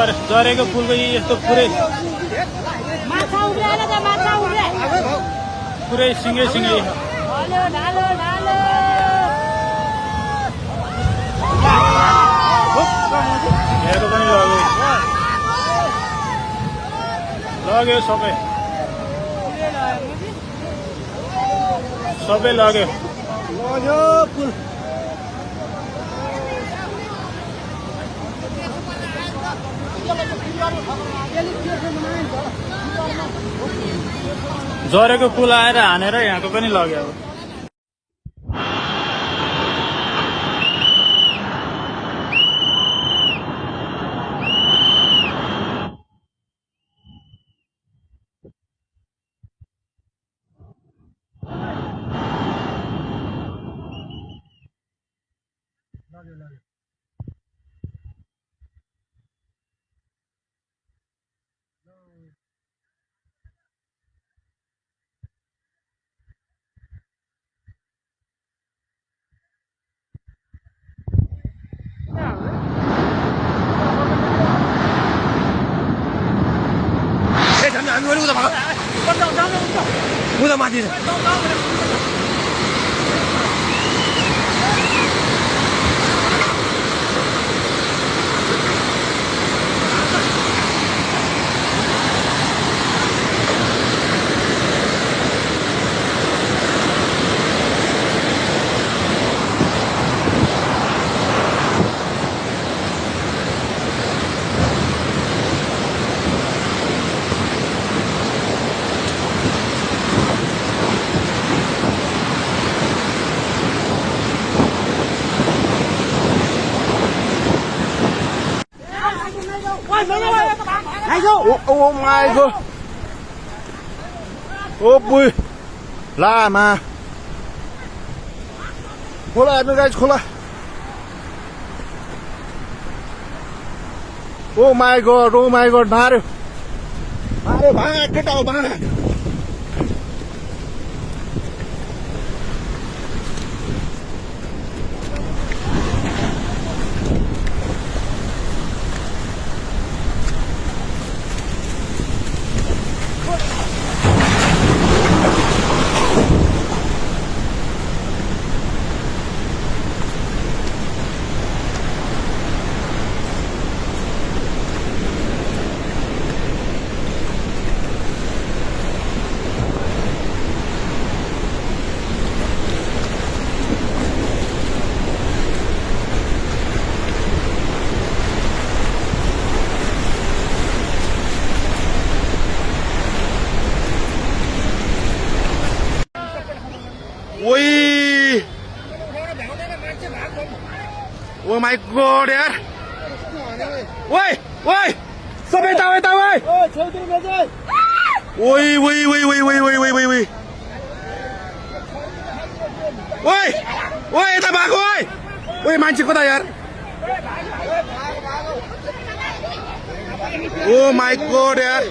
झरेको पुलको यस्तो पुरै सिँगै हेरेको पनि लग्यो सबै लग्यो झरेको पुल आएर हानेर यहाँको पनि लग्यो उता माथि Oh my god. Oh boy. Lama. खोला हेर्नु गाइस खोला ओ माई गॉड मार्यो भाग केटा हो भाग Oi! Oh my god यार! Oi! सबै यता ओइ! ओइ! ओइ यता भागो ओइ! ओइ मान्छे कता यार? Oh my god यार!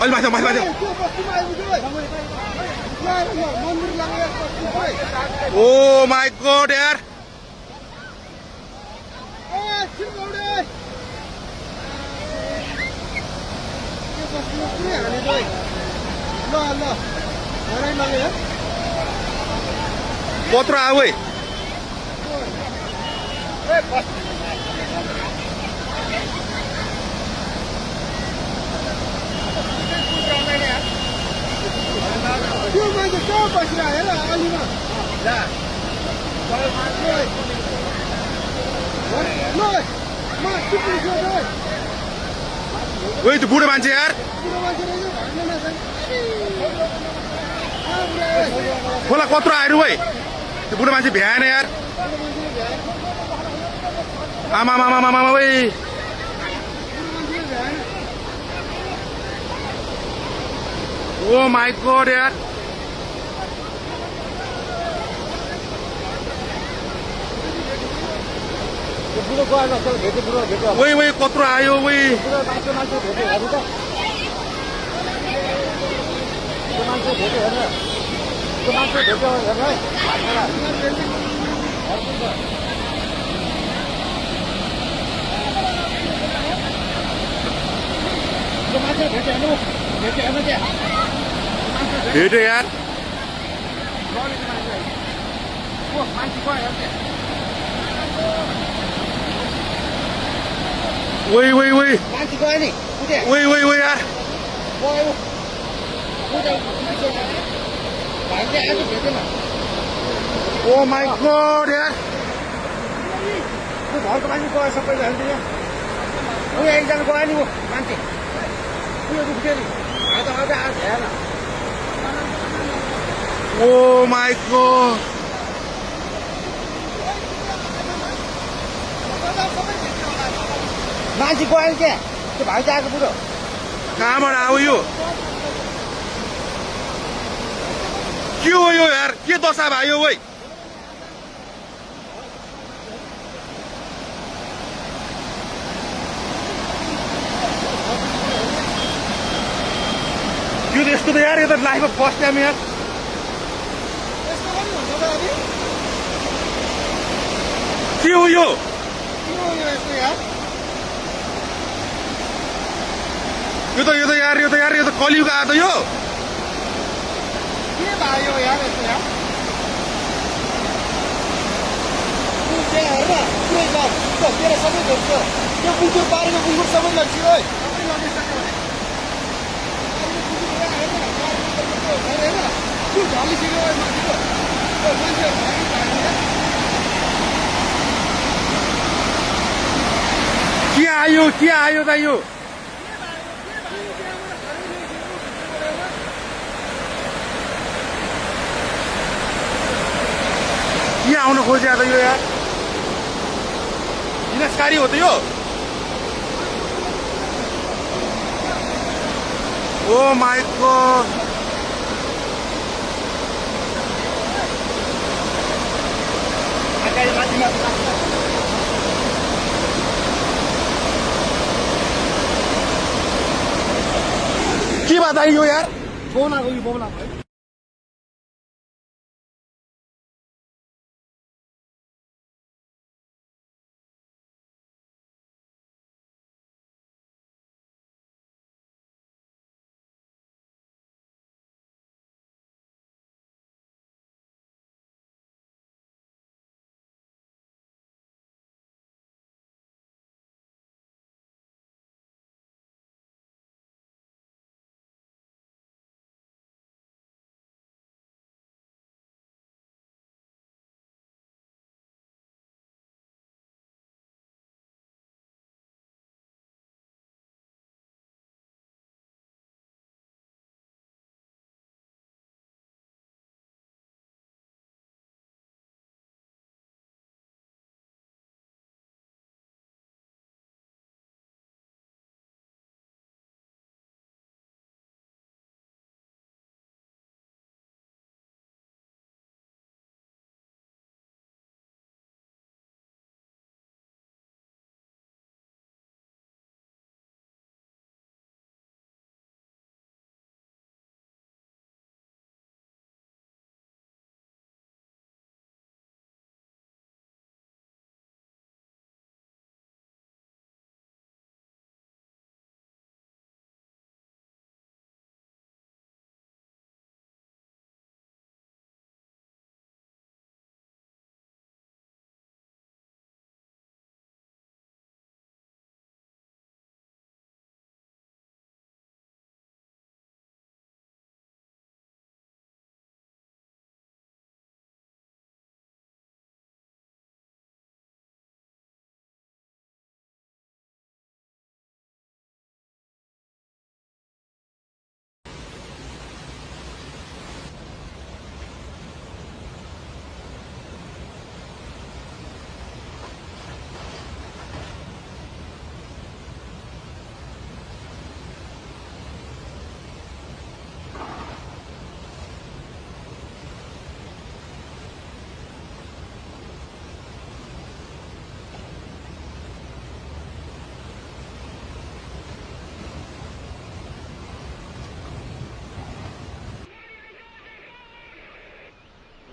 अलि माथि ओ माई गॉड यार कत्रो आऊ त्यो मान्छे कहाँ बसिरहेको हेर अलिमा ओइ त्यो बुढो मान्छे यार खोला कत्रो आएर ओइ त्यो बुढो मान्छे भ्याएन यार आमा ओइ ओ माई गॉड यार बुढो गएर त्यो भेट्यो बुढो भेट्यो वही वही कत्रो आयो वही बुढो मान्छे मान्छे भेट्यो हेर्नु त त्यो मान्छे भेट्यो हेर्नु त्यो मान्छे भेट्यो हेर्नु है त्यो मान्छे भेट्यो हेर्नु त्यहाँ भेट्यो यार मान्छे गयो हेर्नु वही वही वही मान्छे गयो नि वही वही वही यार गयो भाइले आज भेटेन ओ माई गॉड यार त्यो घरको मान्छे गयो सबैले हेर्नु यहाँ ऊ एकजना गयो नि ऊ मान्छे उयो दुख्थ्यो नि आज आज आज हेर ओ माई गॉड मान्छे गयो नि त्यहाँ त्यो भाइ चाहिँ आएको बुढो कहाँबाट आयो यो के हो यो यार के दशा भयो वही यो त यस्तो त यार यो त लाइफमा फर्स्ट टाइम यार के हो यो यो त कलियुग आयो त यो के भयो यार यस्तो यार हेर पुरै तेरो सबै भेट्छ त्यो बुकुर पारेको बुकुर सबै लग्छ है त्यो झलिसक्यो मान्छेको के आयो त यो के आउन खोज्या त यो यार विनाशकारी हो त यो ओ माई गॉड के बात आयो यार फोन आएको यो बोला भयो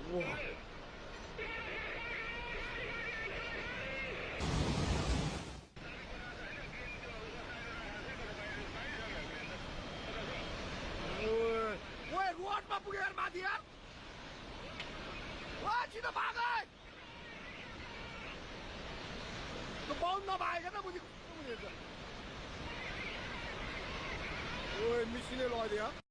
哇！喂，रोडमा पुगेर माथि यार वा छिटो भाग है त्यो बाउन्ड नभएको त बुझी ओए मिसिने लगिदियो